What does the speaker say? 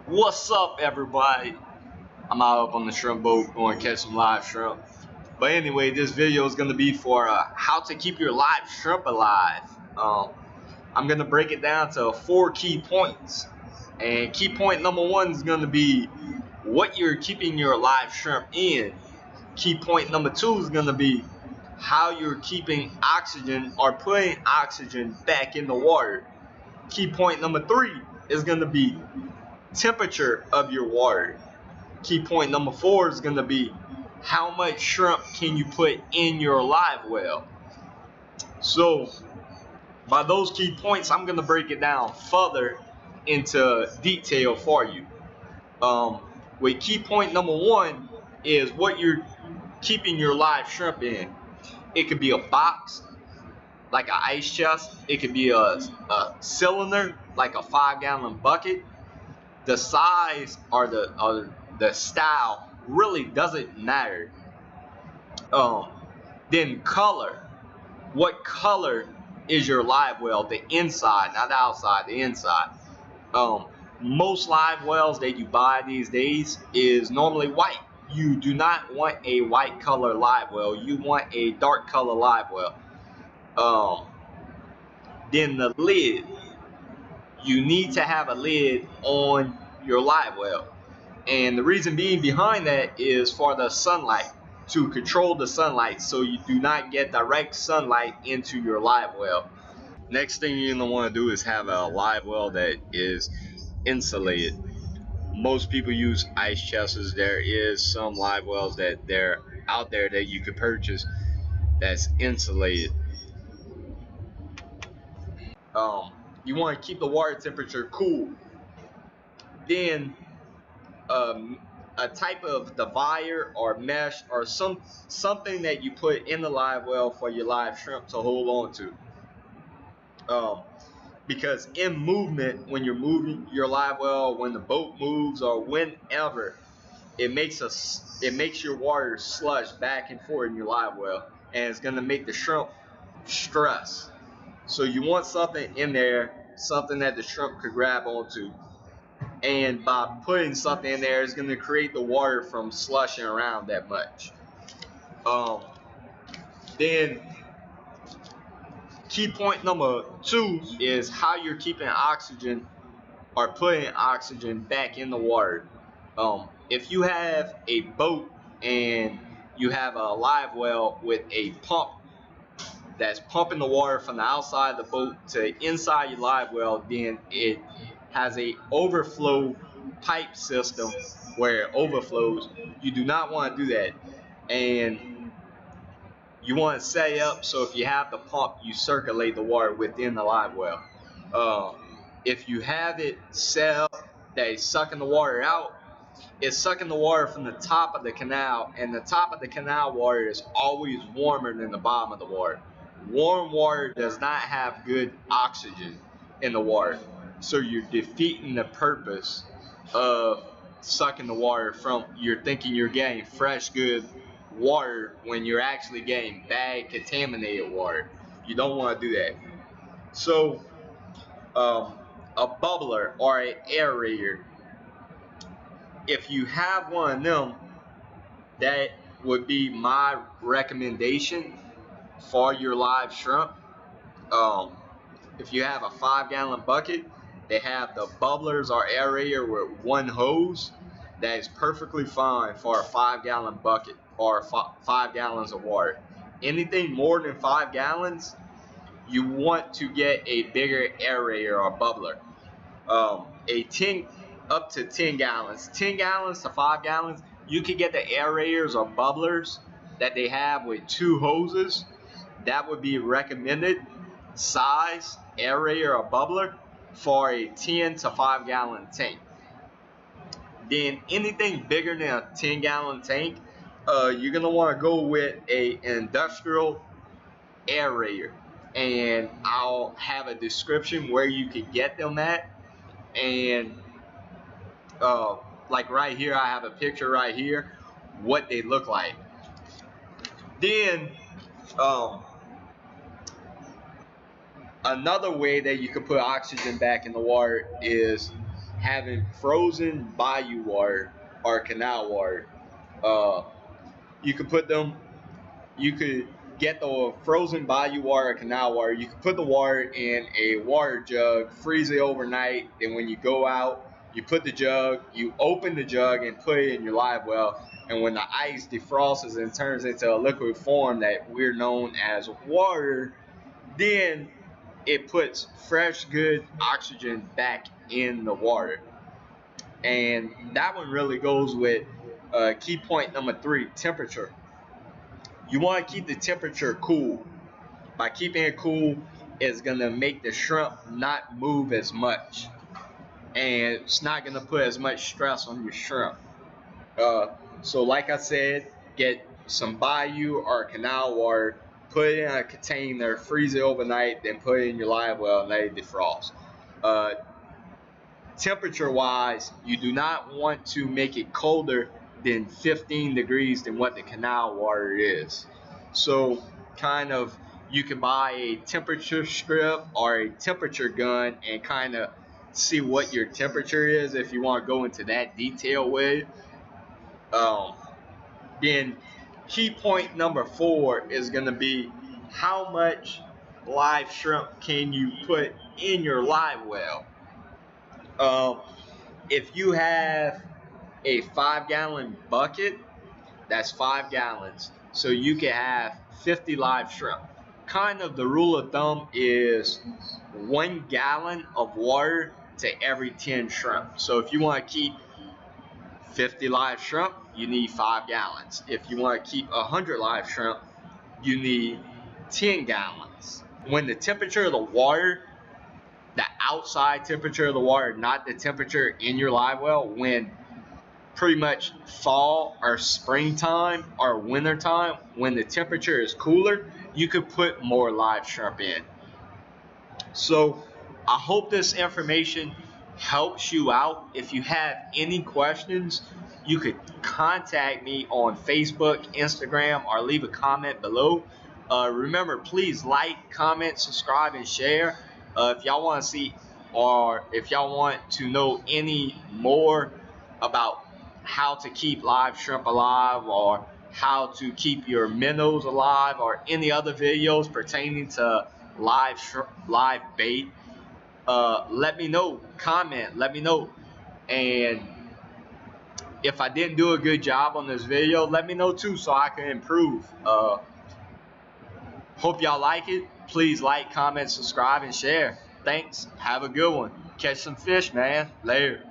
What's up, everybody? I'm out up on the shrimp boat going to catch some live shrimp. But anyway, this video is going to be for how to keep your live shrimp alive. I'm going to break it down to 4 key points. And key point number 1 is going to be what you're keeping your live shrimp in. Key point number 2 is going to be how you're keeping oxygen or putting oxygen back in the water. Key point number 3 is going to be temperature of your water. Key point number 4 is going to be how much shrimp can you put in your live well. So by those key points, I'm going to break it down further into detail for you. With key point number 1 is what you're keeping your live shrimp in. It could be a box like an ice chest. It could be a cylinder like a 5-gallon bucket. The size or the style really doesn't matter. Then color. What color is your live well? The inside, not the outside, the inside. Most live wells that you buy these days is normally white. You do not want a white color live well. You want a dark color live well. Then the lid. You need to have a lid on your live well. And the reason being behind that is for the sunlight, to control the sunlight so you do not get direct sunlight into your live well. Next thing you're going to want to do is have a live well that is insulated. Most people use ice chests. There is some live wells that they're out there that you could purchase that's insulated. You want to keep the water temperature cool. Then a type of divider or mesh or something that you put in the live well for your live shrimp to hold on to. Because in movement, when you're moving your live well, when the boat moves or whenever, it makes your water slush back and forth in your live well, and it's gonna make the shrimp stress. So you want something in there, something that the shrimp could grab onto. And by putting something in there, it's going to create the water from slushing around that much. Then key point number 2 is how you're keeping oxygen or putting oxygen back in the water. If you have a boat and you have a live well with a pump that's pumping the water from the outside of the boat to inside your live well, then it has a overflow pipe system where it overflows. You do not want to do that, and you want to set it up so if you have the pump, you circulate the water within the live well. If you have it set up that it's sucking the water out, it's sucking the water from the top of the canal, and the top of the canal water is always warmer than the bottom of the water. Warm water does not have good oxygen in the water, so you're defeating the purpose of sucking the water from. You're thinking you're getting fresh, good water when you're actually getting bad, contaminated water. You don't want to do that. So, a bubbler or an aerator, if you have one of them, that would be my recommendation for your live shrimp. If you have a 5-gallon bucket, they have the bubblers or aerator with one hose. That is perfectly fine for a 5-gallon bucket or 5 gallons of water. Anything more than 5 gallons, you want to get a bigger aerator or bubbler. Up to 10 gallons. 10 gallons to 5 gallons, you can get the aerators or bubblers that they have with 2 hoses. That would be recommended size, aerator or bubbler for a 10 to 5 gallon tank. Then anything bigger than a 10-gallon tank, you're going to want to go with an industrial aerator. And I'll have a description where you can get them at. And like right here, I have a picture right here what they look like. Then Another way that you can put oxygen back in the water is having frozen bayou water or canal water. Uh, you could put them. You could get the frozen bayou water or canal water. You could put the water in a water jug, freeze it overnight. Then when you go out, you put the jug, you open the jug and put it in your live well. And when the ice defrosts and turns into a liquid form that we're known as water, then it puts fresh, good oxygen back in the water. And that one really goes with key point number 3, temperature. You want to keep the temperature cool. By keeping it cool, it's going to make the shrimp not move as much. And it's not going to put as much stress on your shrimp. So like I said, get some bayou or canal water, put it in a container, freeze it overnight, then put it in your live well and let it defrost. Temperature wise, you do not want to make it colder than 15 degrees than what the canal water is. So kind of you can buy a temperature strip or a temperature gun and kind of see what your temperature is if you want to go into that detail with. Then key point number 4 is going to be how much live shrimp can you put in your live well. If you have a 5-gallon bucket, that's 5 gallons. So you can have 50 live shrimp. Kind of the rule of thumb is 1 gallon of water to every 10 shrimp. So if you want to keep 50 live shrimp, you need 5 gallons. If you want to keep 100 live shrimp, you need 10 gallons. When the temperature of the water, the outside temperature of the water, not the temperature in your live well, when pretty much fall or springtime or wintertime, when the temperature is cooler, you could put more live shrimp in. So I hope this information helps you out. If you have any questions, you could contact me on Facebook, Instagram, or leave a comment below. Remember, please like, comment, subscribe, and share. If y'all want to see, or if y'all want to know any more about how to keep live shrimp alive, or how to keep your minnows alive, or any other videos pertaining to live bait, let me know. Comment, let me know. And if I didn't do a good job on this video, let me know too so I can improve. Hope y'all like it. Please like, comment, subscribe, and share. Thanks. Have a good one. Catch some fish, man. Later.